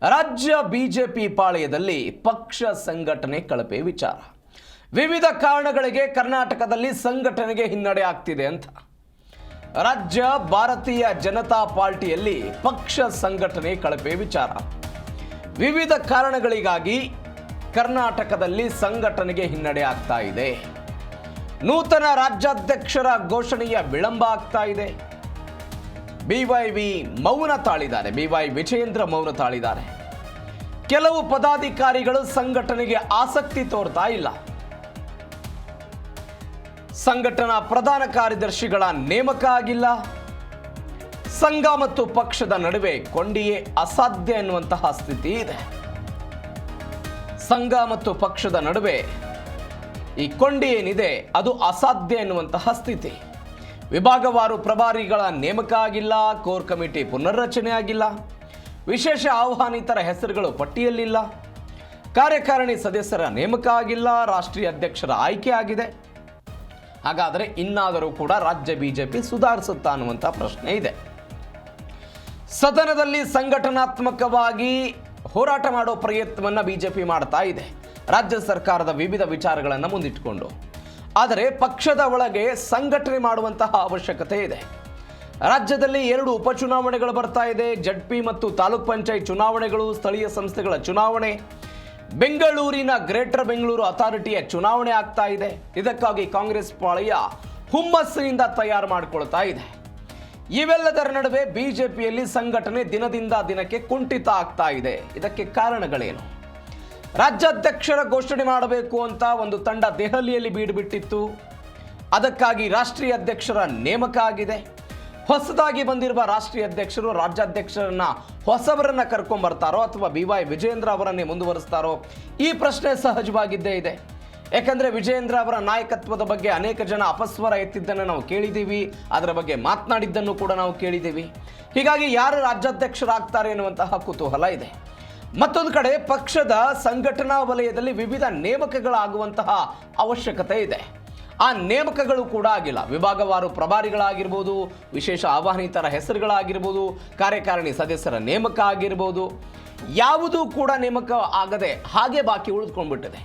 ರಾಜ್ಯ ಬಿಜೆಪಿ ಪಾಳೆಯದಲ್ಲಿ ಪಕ್ಷ ಸಂಘಟನೆ ಕಳಪೆ ವಿಚಾರ. ವಿವಿಧ ಕಾರಣಗಳಿಗೆ ಕರ್ನಾಟಕದಲ್ಲಿ ಸಂಘಟನೆಗೆ ಹಿನ್ನಡೆ ಆಗ್ತಿದೆ ಅಂತ ರಾಜ್ಯ ಭಾರತೀಯ ಜನತಾ ಪಾರ್ಟಿಯಲ್ಲಿ ಪಕ್ಷ ಸಂಘಟನೆ ಕಳಪೆ ವಿಚಾರ. ವಿವಿಧ ಕಾರಣಗಳಿಗಾಗಿ ಕರ್ನಾಟಕದಲ್ಲಿ ಸಂಘಟನೆಗೆ ಹಿನ್ನಡೆ ಆಗ್ತಾ ಇದೆ. ನೂತನ ರಾಜ್ಯಾಧ್ಯಕ್ಷರ ಘೋಷಣೆಯ ವಿಳಂಬ ಆಗ್ತಾ ಇದೆ. ಬಿವೈವಿ ಮೌನ ತಾಳಿದ್ದಾರೆ. ಬಿವೈ ವಿಜಯೇಂದ್ರ ಮೌನ ತಾಳಿದ್ದಾರೆ. ಕೆಲವು ಪದಾಧಿಕಾರಿಗಳು ಸಂಘಟನೆಗೆ ಆಸಕ್ತಿ ತೋರ್ತಾ ಇಲ್ಲ. ಸಂಘಟನಾ ಪ್ರಧಾನ ಕಾರ್ಯದರ್ಶಿಗಳ ನೇಮಕ ಆಗಿಲ್ಲ. ಸಂಘ ಮತ್ತು ಪಕ್ಷದ ನಡುವೆ ಕೊಂಡಿಯೇ ಅಸಾಧ್ಯ ಎನ್ನುವಂತಹ ಸ್ಥಿತಿ ಇದೆ. ಸಂಘ ಮತ್ತು ಪಕ್ಷದ ನಡುವೆ ಈ ಕೊಂಡಿ ಏನಿದೆ ಅದು ಅಸಾಧ್ಯ ಎನ್ನುವಂತಹ ಸ್ಥಿತಿ. ವಿಭಾಗವಾರು ಪ್ರಭಾರಿಗಳ ನೇಮಕ ಆಗಿಲ್ಲ. ಕೋರ್ ಕಮಿಟಿ ಪುನರ್ರಚನೆ ಆಗಿಲ್ಲ. ವಿಶೇಷ ಆಹ್ವಾನಿತರ ಹೆಸರುಗಳು ಪಟ್ಟಿಯಲ್ಲಿಲ್ಲ. ಕಾರ್ಯಕಾರಿಣಿ ಸದಸ್ಯರ ನೇಮಕ ಆಗಿಲ್ಲ. ರಾಷ್ಟ್ರೀಯ ಅಧ್ಯಕ್ಷರ ಆಯ್ಕೆ ಆಗಿದೆ. ಹಾಗಾದರೆ ಇನ್ನಾದರೂ ಕೂಡ ರಾಜ್ಯ ಬಿಜೆಪಿ ಸುಧಾರಿಸುತ್ತಾ ಅನ್ನುವಂಥ ಪ್ರಶ್ನೆ ಇದೆ. ಸದನದಲ್ಲಿ ಸಂಘಟನಾತ್ಮಕವಾಗಿ ಹೋರಾಟ ಮಾಡೋ ಪ್ರಯತ್ನವನ್ನು ಬಿಜೆಪಿ ಮಾಡ್ತಾ ಇದೆ, ರಾಜ್ಯ ಸರ್ಕಾರದ ವಿವಿಧ ವಿಚಾರಗಳನ್ನು ಮುಂದಿಟ್ಟುಕೊಂಡು. ಆದರೆ ಪಕ್ಷದ ಒಳಗೆ ಸಂಘಟನೆ ಮಾಡುವಂತಹ ಅವಶ್ಯಕತೆ ಇದೆ. ರಾಜ್ಯದಲ್ಲಿ 2 ಉಪಚುನಾವಣೆಗಳು ಬರ್ತಾ ಇದೆ. ಜಡ್ಪಿ ಮತ್ತು ತಾಲೂಕ್ ಪಂಚಾಯತ್ ಚುನಾವಣೆಗಳು, ಸ್ಥಳೀಯ ಸಂಸ್ಥೆಗಳ ಚುನಾವಣೆ, ಬೆಂಗಳೂರಿನ ಗ್ರೇಟರ್ ಬೆಂಗಳೂರು ಅಥಾರಿಟಿಯ ಚುನಾವಣೆ ಆಗ್ತಾ ಇದೆ. ಇದಕ್ಕಾಗಿ ಕಾಂಗ್ರೆಸ್ ಪಾಳೆಯ ಹುಮ್ಮಸ್ಸಿನಿಂದ ತಯಾರು ಮಾಡಿಕೊಳ್ತಾ ಇದೆ. ಇವೆಲ್ಲದರ ನಡುವೆ ಬಿಜೆಪಿಯಲ್ಲಿ ಸಂಘಟನೆ ದಿನದಿಂದ ದಿನಕ್ಕೆ ಕುಂಠಿತ ಆಗ್ತಾ ಇದೆ. ಇದಕ್ಕೆ ಕಾರಣಗಳೇನು? ರಾಜ್ಯಾಧ್ಯಕ್ಷರ ಘೋಷಣೆ ಮಾಡಬೇಕು ಅಂತ ಒಂದು ತಂಡ ದೆಹಲಿಯಲ್ಲಿ ಬೀಡುಬಿಟ್ಟಿತ್ತು. ಅದಕ್ಕಾಗಿ ರಾಷ್ಟ್ರೀಯ ಅಧ್ಯಕ್ಷರ ನೇಮಕ ಆಗಿದೆ. ಹೊಸದಾಗಿ ಬಂದಿರುವ ರಾಷ್ಟ್ರೀಯ ಅಧ್ಯಕ್ಷರು ರಾಜ್ಯಾಧ್ಯಕ್ಷರನ್ನ ಹೊಸವರನ್ನ ಕರ್ಕೊಂಡ್ಬರ್ತಾರೋ ಅಥವಾ ಬಿವೈ ವಿಜಯೇಂದ್ರ ಅವರನ್ನೇ ಮುಂದುವರಿಸ್ತಾರೋ ಈ ಪ್ರಶ್ನೆ ಸಹಜವಾಗಿದ್ದೇ ಇದೆ. ಯಾಕಂದ್ರೆ ವಿಜಯೇಂದ್ರ ಅವರ ನಾಯಕತ್ವದ ಬಗ್ಗೆ ಅನೇಕ ಜನ ಅಪಸ್ವರ ಎತ್ತಿದ್ದನ್ನು ನಾವು ಕೇಳಿದ್ದೀವಿ. ಅದರ ಬಗ್ಗೆ ಮಾತನಾಡಿದ್ದನ್ನು ಕೂಡ ನಾವು ಕೇಳಿದ್ದೀವಿ. ಹೀಗಾಗಿ ಯಾರು ರಾಜ್ಯಾಧ್ಯಕ್ಷರಾಗ್ತಾರೆ ಎನ್ನುವಂತಹ ಕುತೂಹಲ ಇದೆ. ಮತ್ತೊಂದು ಕಡೆ ಪಕ್ಷದ ಸಂಘಟನಾ ವಲಯದಲ್ಲಿ ವಿವಿಧ ನೇಮಕಗಳಾಗುವಂತಹ ಅವಶ್ಯಕತೆ ಇದೆ. ಆ ನೇಮಕಗಳು ಕೂಡ ಆಗಿಲ್ಲ. ವಿಭಾಗವಾರು ಪ್ರಭಾರಿಗಳಾಗಿರ್ಬೋದು, ವಿಶೇಷ ಆಹ್ವಾನಿತರ ಹೆಸರುಗಳಾಗಿರ್ಬೋದು, ಕಾರ್ಯಕಾರಿಣಿ ಸದಸ್ಯರ ನೇಮಕ ಆಗಿರ್ಬೋದು, ಯಾವುದೂ ಕೂಡ ನೇಮಕ ಆಗದೆ ಹಾಗೆ ಬಾಕಿ ಉಳಿದುಕೊಂಡ್ಬಿಟ್ಟಿದೆ.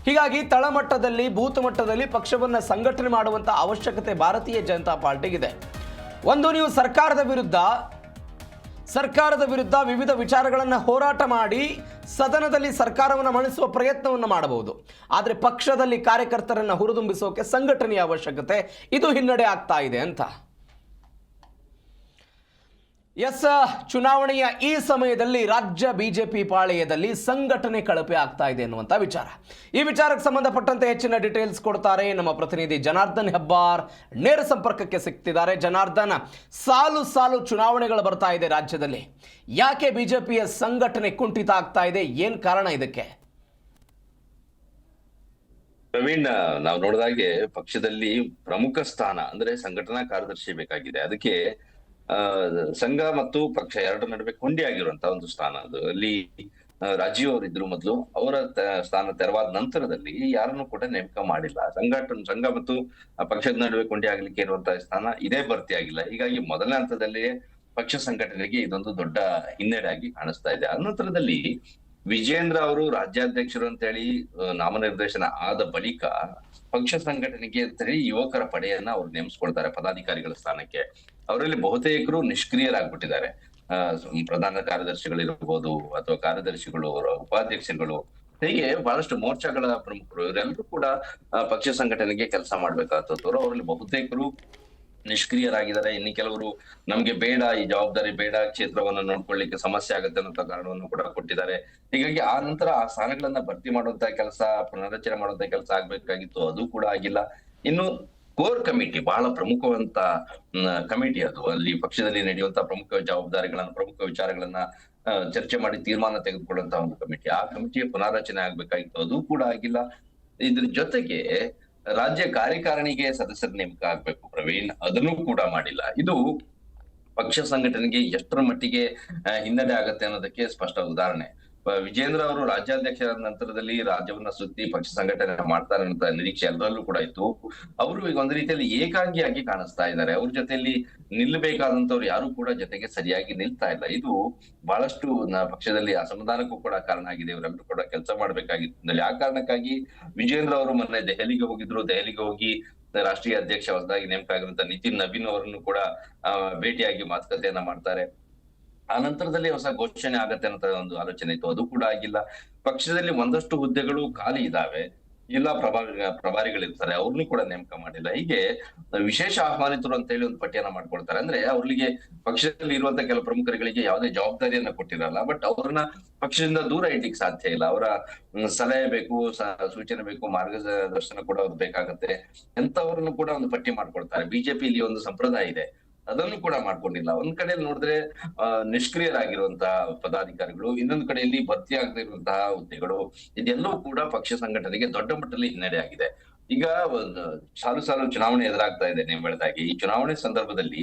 ಹೀಗಾಗಿ ತಳಮಟ್ಟದಲ್ಲಿ ಬೂತ್ ಮಟ್ಟದಲ್ಲಿ ಪಕ್ಷವನ್ನು ಸಂಘಟನೆ ಮಾಡುವಂಥ ಅವಶ್ಯಕತೆ ಭಾರತೀಯ ಜನತಾ ಪಾರ್ಟಿಗಿದೆ. ಒಂದು, ನೀವು ಸರ್ಕಾರದ ವಿರುದ್ಧ ವಿವಿಧ ವಿಚಾರಗಳನ್ನು ಹೋರಾಟ ಮಾಡಿ ಸದನದಲ್ಲಿ ಸರ್ಕಾರವನ್ನು ಮಣಿಸುವ ಪ್ರಯತ್ನವನ್ನು ಮಾಡಬಹುದು. ಆದರೆ ಪಕ್ಷದಲ್ಲಿ ಕಾರ್ಯಕರ್ತರನ್ನು ಹುರಿದುಂಬಿಸೋಕೆ ಸಂಘಟನೆಯ ಅವಶ್ಯಕತೆ ಇದು ಹಿನ್ನಡೆ ಆಗ್ತಾ ಇದೆ ಅಂತ. ಚುನಾವಣೆಯ ಈ ಸಮಯದಲ್ಲಿ ರಾಜ್ಯ ಬಿಜೆಪಿ ಪಾಳೆಯದಲ್ಲಿ ಸಂಘಟನೆ ಕಳಪೆ ಆಗ್ತಾ ಇದೆ ಎನ್ನುವಂಥ ವಿಚಾರ. ಈ ವಿಚಾರಕ್ಕೆ ಸಂಬಂಧಪಟ್ಟಂತೆ ಹೆಚ್ಚಿನ ಡೀಟೇಲ್ಸ್ ಕೊಡ್ತಾರೆ ನಮ್ಮ ಪ್ರತಿನಿಧಿ ಜನಾರ್ದನ್ ಹೆಬ್ಬಾರ್. ನೇರ ಸಂಪರ್ಕಕ್ಕೆ ಸಿಗ್ತಿದ್ದಾರೆ. ಜನಾರ್ದನ್, ಸಾಲು ಚುನಾವಣೆಗಳು ಬರ್ತಾ ಇದೆ ರಾಜ್ಯದಲ್ಲಿ. ಯಾಕೆ ಬಿಜೆಪಿಯ ಸಂಘಟನೆ ಕುಂಠಿತ ಆಗ್ತಾ ಇದೆ? ಏನ್ ಕಾರಣ ಇದಕ್ಕೆ? ಪ್ರವೀಣ್, ನಾವು ನೋಡಿದಾಗೆ ಪಕ್ಷದಲ್ಲಿ ಪ್ರಮುಖ ಸ್ಥಾನ ಅಂದ್ರೆ ಸಂಘಟನಾ ಕಾರ್ಯದರ್ಶಿ ಬೇಕಾಗಿದೆ. ಅದಕ್ಕೆ ಸಂಘ ಮತ್ತು ಪಕ್ಷ ಎರಡರ ನಡುವೆ ಕೊಂಡಿ ಆಗಿರುವಂತಹ ಒಂದು ಸ್ಥಾನ ಅದು. ಅಲ್ಲಿ ರಾಜೀವ್ ಅವರಿದ್ರು ಮೊದಲು. ಅವರ ಸ್ಥಾನ ತೆರವಾದ ನಂತರದಲ್ಲಿ ಯಾರನ್ನು ಕೂಡ ನೇಮಕ ಮಾಡಿಲ್ಲ. ಸಂಘ ಮತ್ತು ಪಕ್ಷದ ನಡುವೆ ಕೊಂಡಿ ಆಗ್ಲಿಕ್ಕೆ ಇರುವಂತಹ ಸ್ಥಾನ ಇದೇ ಭರ್ತಿ ಆಗಿಲ್ಲ. ಹೀಗಾಗಿ ಮೊದಲನೇ ಹಂತದಲ್ಲಿ ಪಕ್ಷ ಸಂಘಟನೆಗೆ ಇದೊಂದು ದೊಡ್ಡ ಹಿನ್ನಡೆ ಆಗಿ ಕಾಣಿಸ್ತಾ ಇದೆ. ಅನಂತರದಲ್ಲಿ ವಿಜೇಂದ್ರ ಅವರು ರಾಜ್ಯಾಧ್ಯಕ್ಷರು ಅಂತ ಹೇಳಿ ನಾಮನಿರ್ದೇಶನ ಆದ ಬಳಿಕ ಪಕ್ಷ ಸಂಘಟನೆಗೆ ಅಂತ ಹೇಳಿ ಯುವಕರ ಪಡೆಯನ್ನ ಅವ್ರು ನೇಮಿಸ್ಕೊಳ್ತಾರೆ ಪದಾಧಿಕಾರಿಗಳ ಸ್ಥಾನಕ್ಕೆ. ಅವರಲ್ಲಿ ಬಹುತೇಕರು ನಿಷ್ಕ್ರಿಯರಾಗ್ಬಿಟ್ಟಿದ್ದಾರೆ. ಪ್ರಧಾನ ಕಾರ್ಯದರ್ಶಿಗಳಿರ್ಬೋದು ಅಥವಾ ಕಾರ್ಯದರ್ಶಿಗಳು, ಉಪಾಧ್ಯಕ್ಷರುಗಳು, ಹೀಗೆ ಬಹಳಷ್ಟು ಮೋರ್ಚಾಗಳ ಪ್ರಮುಖರು ಇವರೆಲ್ಲರೂ ಕೂಡ ಪಕ್ಷ ಸಂಘಟನೆಗೆ ಕೆಲಸ ಮಾಡ್ಬೇಕಾಗ್ತದವರು. ಅವರಲ್ಲಿ ಬಹುತೇಕರು ನಿಷ್ಕ್ರಿಯರಾಗಿದ್ದಾರೆ. ಇನ್ನು ಕೆಲವರು ನಮ್ಗೆ ಬೇಡ, ಈ ಜವಾಬ್ದಾರಿ ಬೇಡ, ಕ್ಷೇತ್ರವನ್ನು ನೋಡ್ಕೊಳ್ಳಿಕ್ಕೆ ಸಮಸ್ಯೆ ಆಗುತ್ತೆ ಅನ್ನೋ ಕಾರಣವನ್ನು ಕೂಡ ಕೊಟ್ಟಿದ್ದಾರೆ. ಹೀಗಾಗಿ ಆ ನಂತರ ಆ ಸ್ಥಾನಗಳನ್ನ ಭರ್ತಿ ಮಾಡುವಂತ ಕೆಲಸ, ಪುನರ್ರಚನೆ ಮಾಡುವಂತ ಕೆಲಸ ಆಗ್ಬೇಕಾಗಿತ್ತು, ಅದು ಕೂಡ ಆಗಿಲ್ಲ. ಇನ್ನು ಕೋರ್ ಕಮಿಟಿ ಬಹಳ ಪ್ರಮುಖವಂತ ಕಮಿಟಿ ಅದು. ಅಲ್ಲಿ ಪಕ್ಷದಲ್ಲಿ ನಡೆಯುವಂತಹ ಪ್ರಮುಖ ಜವಾಬ್ದಾರಿಗಳನ್ನ, ಪ್ರಮುಖ ವಿಚಾರಗಳನ್ನ ಚರ್ಚೆ ಮಾಡಿ ತೀರ್ಮಾನ ತೆಗೆದುಕೊಳ್ಳುವಂತಹ ಒಂದು ಕಮಿಟಿ, ಆ ಕಮಿಟಿಯ ಪುನರ್ರಚನೆ ಆಗ್ಬೇಕಾಗಿತ್ತು, ಅದು ಕೂಡ ಆಗಿಲ್ಲ. ಇದ್ರ ಜೊತೆಗೆ ರಾಜ್ಯ ಕಾರ್ಯಕಾರಿಣಿಗೆ ಸದಸ್ಯರ ನೇಮಕ ಆಗ್ಬೇಕು ಪ್ರವೀಣ್, ಅದನ್ನು ಕೂಡ ಮಾಡಿಲ್ಲ. ಇದು ಪಕ್ಷ ಸಂಘಟನೆಗೆ ಎಷ್ಟರ ಮಟ್ಟಿಗೆ ಹಿನ್ನಡೆ ಆಗತ್ತೆ ಅನ್ನೋದಕ್ಕೆ ಸ್ಪಷ್ಟ ಉದಾಹರಣೆ. ವಿಜೇಂದ್ರ ಅವರು ರಾಜ್ಯಾಧ್ಯಕ್ಷರಾದ ನಂತರದಲ್ಲಿ ರಾಜ್ಯವನ್ನ ಸುತ್ತಿ ಪಕ್ಷ ಸಂಘಟನೆ ಮಾಡ್ತಾರೆ ಅಂತ ನಿರೀಕ್ಷೆ ಎಲ್ಲರಲ್ಲೂ ಕೂಡ ಇತ್ತು. ಅವರು ಈಗ ಒಂದು ರೀತಿಯಲ್ಲಿ ಏಕಾಂಗಿಯಾಗಿ ಕಾಣಿಸ್ತಾ ಇದ್ದಾರೆ. ಅವ್ರ ಜೊತೆಯಲ್ಲಿ ನಿಲ್ಲಬೇಕಾದಂತವ್ರು ಯಾರು ಕೂಡ ಜೊತೆಗೆ ಸರಿಯಾಗಿ ನಿಲ್ತಾ ಇಲ್ಲ. ಇದು ಬಹಳಷ್ಟು ಪಕ್ಷದಲ್ಲಿ ಅಸಮಾಧಾನಕ್ಕೂ ಕೂಡ ಕಾರಣ ಆಗಿದೆ. ಇವರೆಲ್ಲರೂ ಕೂಡ ಕೆಲಸ ಮಾಡ್ಬೇಕಾಗಿತ್ತು. ಆ ಕಾರಣಕ್ಕಾಗಿ ವಿಜೇಂದ್ರ ಅವರು ಮೊನ್ನೆ ದೆಹಲಿಗೆ ಹೋಗಿದ್ರು. ದೆಹಲಿಗೆ ಹೋಗಿ ರಾಷ್ಟ್ರೀಯ ಅಧ್ಯಕ್ಷ ಹೊಸದಾಗಿ ನೇಮಕ ಆಗಿರುವಂತ ನಿತಿನ್ ನವೀನ್ ಅವರನ್ನು ಕೂಡ ಭೇಟಿಯಾಗಿ ಮಾತುಕತೆಯನ್ನ ಮಾಡ್ತಾರೆ. ಆ ನಂತರದಲ್ಲಿ ಹೊಸ ಘೋಷಣೆ ಆಗತ್ತೆ ಅಂತ ಒಂದು ಆಲೋಚನೆ ಇತ್ತು, ಅದು ಕೂಡ ಆಗಿಲ್ಲ. ಪಕ್ಷದಲ್ಲಿ ಒಂದಷ್ಟು ಹುದ್ದೆಗಳು ಖಾಲಿ ಇದಾವೆ, ಜಿಲ್ಲಾ ಪ್ರಭಾರಿಗಳಿರ್ತಾರೆ, ಅವ್ರನ್ನೂ ಕೂಡ ನೇಮಕ ಮಾಡಿಲ್ಲ. ಹೀಗೆ ವಿಶೇಷ ಆಹ್ವಾನಿತರು ಅಂತ ಹೇಳಿ ಒಂದು ಪಟ್ಟಿಯನ್ನ ಮಾಡ್ಕೊಳ್ತಾರೆ. ಅಂದ್ರೆ ಅವ್ರಿಗೆ ಪಕ್ಷದಲ್ಲಿ ಇರುವಂತ ಕೆಲವು ಪ್ರಮುಖರುಗಳಿಗೆ ಯಾವುದೇ ಜವಾಬ್ದಾರಿಯನ್ನ ಕೊಟ್ಟಿರಲ್ಲ, ಬಟ್ ಅವ್ರನ್ನ ಪಕ್ಷದಿಂದ ದೂರ ಇಡ್ಲಿಕ್ಕೆ ಸಾಧ್ಯ ಇಲ್ಲ. ಅವರ ಸಲಹೆ ಬೇಕು, ಸೂಚನೆ ಬೇಕು, ಮಾರ್ಗದರ್ಶನ ಕೂಡ ಅವ್ರು ಬೇಕಾಗತ್ತೆ. ಎಂತವ್ರನ್ನು ಕೂಡ ಒಂದು ಪಟ್ಟಿ ಮಾಡ್ಕೊಳ್ತಾರೆ. ಬಿಜೆಪಿ ಇಲ್ಲಿ ಒಂದು ಸಂಪ್ರದಾಯ ಇದೆ, ಅದನ್ನು ಕೂಡ ಮಾಡ್ಕೊಂಡಿಲ್ಲ. ಒಂದ್ ಕಡೆಯಲ್ಲಿ ನೋಡಿದ್ರೆ ನಿಷ್ಕ್ರಿಯರಾಗಿರುವಂತಹ ಪದಾಧಿಕಾರಿಗಳು, ಇನ್ನೊಂದ್ ಕಡೆಯಲ್ಲಿ ಭರ್ತಿ ಆಗದೆ ಇರುವಂತಹ ಹುದ್ದೆಗಳು, ಇದೆಲ್ಲವೂ ಕೂಡ ಪಕ್ಷ ಸಂಘಟನೆಗೆ ದೊಡ್ಡ ಮಟ್ಟದಲ್ಲಿ ಹಿನ್ನಡೆ ಆಗಿದೆ. ಈಗ ಸಾಲು ಚುನಾವಣೆ ಎದುರಾಗ್ತಾ ಇದೆ. ನೀವು ಹೇಳಿದಾಗೆ ಈ ಚುನಾವಣೆ ಸಂದರ್ಭದಲ್ಲಿ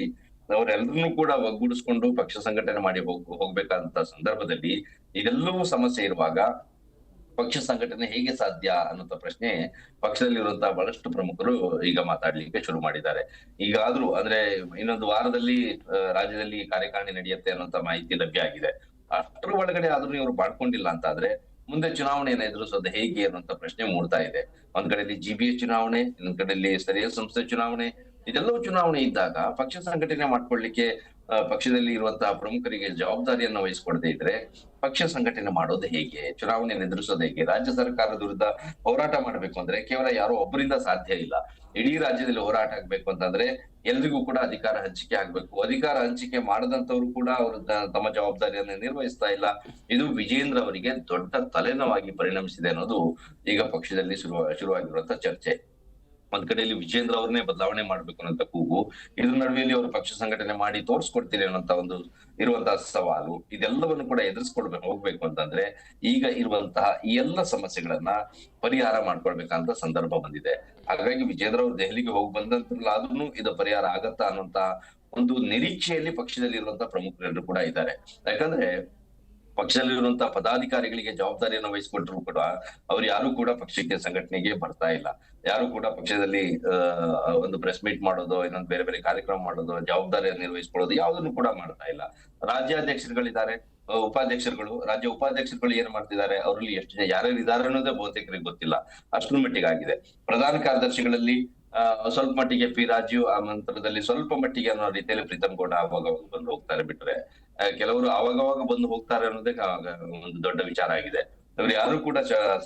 ಅವರೆಲ್ಲರನ್ನೂ ಕೂಡ ಒಗ್ಗೂಡಿಸ್ಕೊಂಡು ಪಕ್ಷ ಸಂಘಟನೆ ಮಾಡಿ ಹೋಗ್ಬೇಕಾದಂತ ಸಂದರ್ಭದಲ್ಲಿ ಇದೆಲ್ಲವೂ ಸಮಸ್ಯೆ ಇರುವಾಗ ಪಕ್ಷ ಸಂಘಟನೆ ಹೇಗೆ ಸಾಧ್ಯ ಅನ್ನುವಂತ ಪ್ರಶ್ನೆ ಪಕ್ಷದಲ್ಲಿರುವಂತಹ ಬಹಳಷ್ಟು ಪ್ರಮುಖರು ಈಗ ಮಾತಾಡ್ಲಿಕ್ಕೆ ಶುರು ಮಾಡಿದ್ದಾರೆ. ಈಗಾದ್ರೂ ಅಂದ್ರೆ ಇನ್ನೊಂದು ವಾರದಲ್ಲಿ ರಾಜ್ಯದಲ್ಲಿ ಕಾರ್ಯಕಾರಿಣಿ ನಡೆಯುತ್ತೆ ಅನ್ನುವಂತ ಮಾಹಿತಿ ಲಭ್ಯ ಆಗಿದೆ. ಅಷ್ಟರ ಒಳಗಡೆ ಆದ್ರೂ ಇವರು ಮಾಡ್ಕೊಂಡಿಲ್ಲ ಅಂತ ಆದ್ರೆ ಮುಂದೆ ಚುನಾವಣೆಯನ್ನು ಎದುರಿಸೋದು ಹೇಗೆ ಅನ್ನುವಂತ ಪ್ರಶ್ನೆ ಮೂಡ್ತಾ ಇದೆ. ಒಂದ್ ಕಡೆಯಲ್ಲಿ GBS ಚುನಾವಣೆ, ಇನ್ನೊಂದ್ ಕಡೆಯಲ್ಲಿ ಸ್ಥಳೀಯ ಸಂಸ್ಥೆ ಚುನಾವಣೆ, ಇದೆಲ್ಲವೂ ಚುನಾವಣೆ ಇದ್ದಾಗ ಪಕ್ಷ ಸಂಘಟನೆ ಮಾಡ್ಕೊಳ್ಳಿಕ್ಕೆ ಪಕ್ಷದಲ್ಲಿ ಇರುವಂತಹ ಪ್ರಮುಖರಿಗೆ ಜವಾಬ್ದಾರಿಯನ್ನು ವಹಿಸ್ಕೊಡದೇ ಇದ್ರೆ ಪಕ್ಷ ಸಂಘಟನೆ ಮಾಡೋದು ಹೇಗೆ, ಚುನಾವಣೆಯನ್ನು ಎದುರಿಸೋದು ಹೇಗೆ? ರಾಜ್ಯ ಸರ್ಕಾರದ ವಿರುದ್ಧ ಹೋರಾಟ ಮಾಡ್ಬೇಕು ಅಂದ್ರೆ ಕೇವಲ ಯಾರೋ ಒಬ್ಬರಿಂದ ಸಾಧ್ಯ ಇಲ್ಲ. ಇಡೀ ರಾಜ್ಯದಲ್ಲಿ ಹೋರಾಟ ಆಗ್ಬೇಕು ಅಂತಂದ್ರೆ ಎಲ್ರಿಗೂ ಕೂಡ ಅಧಿಕಾರ ಹಂಚಿಕೆ ಆಗ್ಬೇಕು. ಅಧಿಕಾರ ಹಂಚಿಕೆ ಮಾಡದಂತವ್ರು ಕೂಡ ಅವರು ತಮ್ಮ ಜವಾಬ್ದಾರಿಯನ್ನು ನಿರ್ವಹಿಸ್ತಾ ಇಲ್ಲ. ಇದು ವಿಜೇಂದ್ರ ಅವರಿಗೆ ದೊಡ್ಡ ತಲೆನೋವಾಗಿ ಪರಿಣಮಿಸಿದೆ ಅನ್ನೋದು ಈಗ ಪಕ್ಷದಲ್ಲಿ ಶುರುವಾಗಿರುವಂತ ಚರ್ಚೆ. ಒಂದ್ ಕಡೆಯಲ್ಲಿ ವಿಜೇಂದ್ರ ಅವ್ರನ್ನೇ ಬದಲಾವಣೆ ಮಾಡ್ಬೇಕು ಅನ್ನೋಂತ ಕೂಗು, ಇದ್ರ ನಡುವೆಯಲ್ಲಿ ಅವರು ಪಕ್ಷ ಸಂಘಟನೆ ಮಾಡಿ ತೋರ್ಸ್ಕೊಡ್ತೀರಿ ಅನ್ನೋಂತ ಒಂದು ಇರುವಂತಹ ಸವಾಲು, ಇದೆಲ್ಲವನ್ನು ಕೂಡ ಹೋಗ್ಬೇಕು ಅಂತಂದ್ರೆ ಈಗ ಇರುವಂತಹ ಈ ಎಲ್ಲ ಸಮಸ್ಯೆಗಳನ್ನ ಪರಿಹಾರ ಮಾಡ್ಕೊಳ್ಬೇಕಂತ ಸಂದರ್ಭ ಬಂದಿದೆ. ಹಾಗಾಗಿ ವಿಜೇಂದ್ರ ಅವರು ದೆಹಲಿಗೆ ಹೋಗಿ ಬಂದಂತಲ್ಲ ಆದ್ರೂ ಇದು ಪರಿಹಾರ ಆಗತ್ತಾ ಅನ್ನುವಂತ ಒಂದು ನಿರೀಕ್ಷೆಯಲ್ಲಿ ಪಕ್ಷದಲ್ಲಿ ಇರುವಂತಹ ಪ್ರಮುಖರೆಲ್ಲರೂ ಕೂಡ ಇದ್ದಾರೆ. ಯಾಕಂದ್ರೆ ಪಕ್ಷದಲ್ಲಿರುವಂತಹ ಪದಾಧಿಕಾರಿಗಳಿಗೆ ಜವಾಬ್ದಾರಿಯನ್ನು ವಹಿಸಿಕೊಟ್ರು ಕೂಡ ಅವ್ರು ಯಾರು ಕೂಡ ಪಕ್ಷಕ್ಕೆ ಸಂಘಟನೆಗೆ ಬರ್ತಾ ಇಲ್ಲ. ಯಾರು ಕೂಡ ಪಕ್ಷದಲ್ಲಿ ಒಂದು ಪ್ರೆಸ್ ಮೀಟ್ ಮಾಡೋದು, ಇನ್ನೊಂದು ಬೇರೆ ಬೇರೆ ಕಾರ್ಯಕ್ರಮ ಮಾಡೋದು, ಜವಾಬ್ದಾರಿಯನ್ನು ನಿರ್ವಹಿಸ್ಕೊಳ್ಳೋದು ಯಾವುದನ್ನು ಕೂಡ ಮಾಡ್ತಾ ಇಲ್ಲ. ರಾಜ್ಯಾಧ್ಯಕ್ಷರುಗಳಿದ್ದಾರೆ, ರಾಜ್ಯ ಉಪಾಧ್ಯಕ್ಷರುಗಳು ಏನ್ ಮಾಡ್ತಿದ್ದಾರೆ, ಅವರಲ್ಲಿ ಎಷ್ಟು ಜನ ಯಾರ್ಯಾರು ಇದ್ದಾರೆ ಅನ್ನೋದೇ ಬಹುತೇಕರಿಗೆ ಗೊತ್ತಿಲ್ಲ. ಅಷ್ಟರ ಮಟ್ಟಿಗೆ ಆಗಿದೆ. ಪ್ರಧಾನ ಕಾರ್ಯದರ್ಶಿಗಳಲ್ಲಿ ಸ್ವಲ್ಪ ಮಟ್ಟಿಗೆ ಪಿ ರಾಜು, ಆ ನಂತರದಲ್ಲಿ ಸ್ವಲ್ಪ ಮಟ್ಟಿಗೆ ಅನ್ನೋ ರೀತಿಯಲ್ಲಿ ಪ್ರೀತಮ್ ಗೌಡ ಆವಾಗ ಬಂದು ಹೋಗ್ತಾರೆ. ಬಿಟ್ರೆ ಕೆಲವರು ಆವಾಗವಾಗ ಬಂದು ಹೋಗ್ತಾರೆ ಅನ್ನೋದೇ ಒಂದು ದೊಡ್ಡ ವಿಚಾರ ಆಗಿದೆ. ಇವರು ಯಾರು ಕೂಡ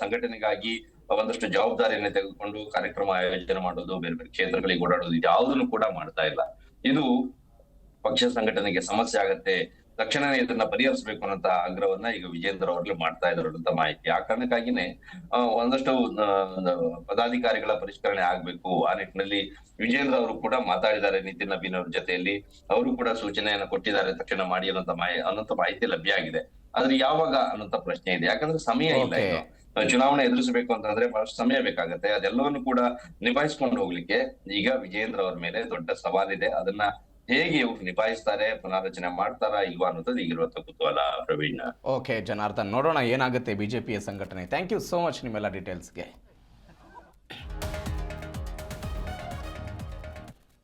ಸಂಘಟನೆಗಾಗಿ ಒಂದಷ್ಟು ಜವಾಬ್ದಾರಿಯನ್ನು ತೆಗೆದುಕೊಂಡು ಕಾರ್ಯಕ್ರಮ ಆಯೋಜನೆ ಮಾಡೋದು, ಬೇರೆ ಬೇರೆ ಕ್ಷೇತ್ರಗಳಿಗೆ ಓಡಾಡೋದು, ಯಾವುದನ್ನು ಕೂಡ ಮಾಡ್ತಾ ಇಲ್ಲ. ಇದು ಪಕ್ಷ ಸಂಘಟನೆಗೆ ಸಮಸ್ಯೆ ಆಗತ್ತೆ, ತಕ್ಷಣವೇ ಇದನ್ನ ಪರಿಹರಿಸಬೇಕು ಅನ್ನೋಂತ ಆಗ್ರಹವನ್ನ ಈಗ ವಿಜೇಂದ್ರ ಅವ್ರಲ್ಲಿ ಮಾಡ್ತಾ ಇದ್ದಾರೆ ಅಂತ ಮಾಹಿತಿ. ಆ ಕಾರಣಕ್ಕಾಗಿನೇ ಒಂದಷ್ಟು ಪದಾಧಿಕಾರಿಗಳ ಪರಿಷ್ಕರಣೆ ಆಗ್ಬೇಕು. ಆ ನಿಟ್ಟಿನಲ್ಲಿ ವಿಜೇಂದ್ರ ಅವರು ಕೂಡ ಮಾತಾಡಿದ್ದಾರೆ ನಿತಿನ್ ನವೀನ್ ಅವ್ರ ಜೊತೆಯಲ್ಲಿ. ಅವರು ಕೂಡ ಸೂಚನೆಯನ್ನ ಕೊಟ್ಟಿದ್ದಾರೆ, ತಕ್ಷಣ ಮಾಡಿ ಅನ್ನೋಂತ ಮಾಹಿತಿ ಲಭ್ಯ ಆಗಿದೆ. ಆದ್ರೆ ಯಾವಾಗ ಅನ್ನೋಂತ ಪ್ರಶ್ನೆ ಇದೆ. ಯಾಕಂದ್ರೆ ಸಮಯ ಇಲ್ಲ. ಚುನಾವಣೆ ಎದುರಿಸಬೇಕು ಅಂತಂದ್ರೆ ಬಹಳಷ್ಟು ಸಮಯ ಬೇಕಾಗತ್ತೆ. ಅದೆಲ್ಲವನ್ನು ಕೂಡ ನಿಭಾಯಿಸ್ಕೊಂಡು ಹೋಗ್ಲಿಕ್ಕೆ ಈಗ ವಿಜೇಂದ್ರ ಅವ್ರ ಮೇಲೆ ದೊಡ್ಡ ಸವಾಲಿದೆ. ಅದನ್ನ ಹೇಗೆ ಇವ್ರು ನಿಭಾಯಿಸ್ತಾರೆ, ಪುನಾರಚನೆ ಮಾಡ್ತಾರಾ ಇಲ್ವಾ ಅನ್ನೋದು ಈಗಿರುವಂತ ಕುತೂಹಲ. ಪ್ರವೀಣ್. ಓಕೆ ಜನಾರ್ದನ್, ನೋಡೋಣ ಏನಾಗುತ್ತೆ ಬಿಜೆಪಿಯ ಸಂಘಟನೆ. ಥ್ಯಾಂಕ್ ಯು ಸೋ ಮಚ್ ನಿಮ್ಮೆಲ್ಲ ಡೀಟೇಲ್ಸ್ಗೆ.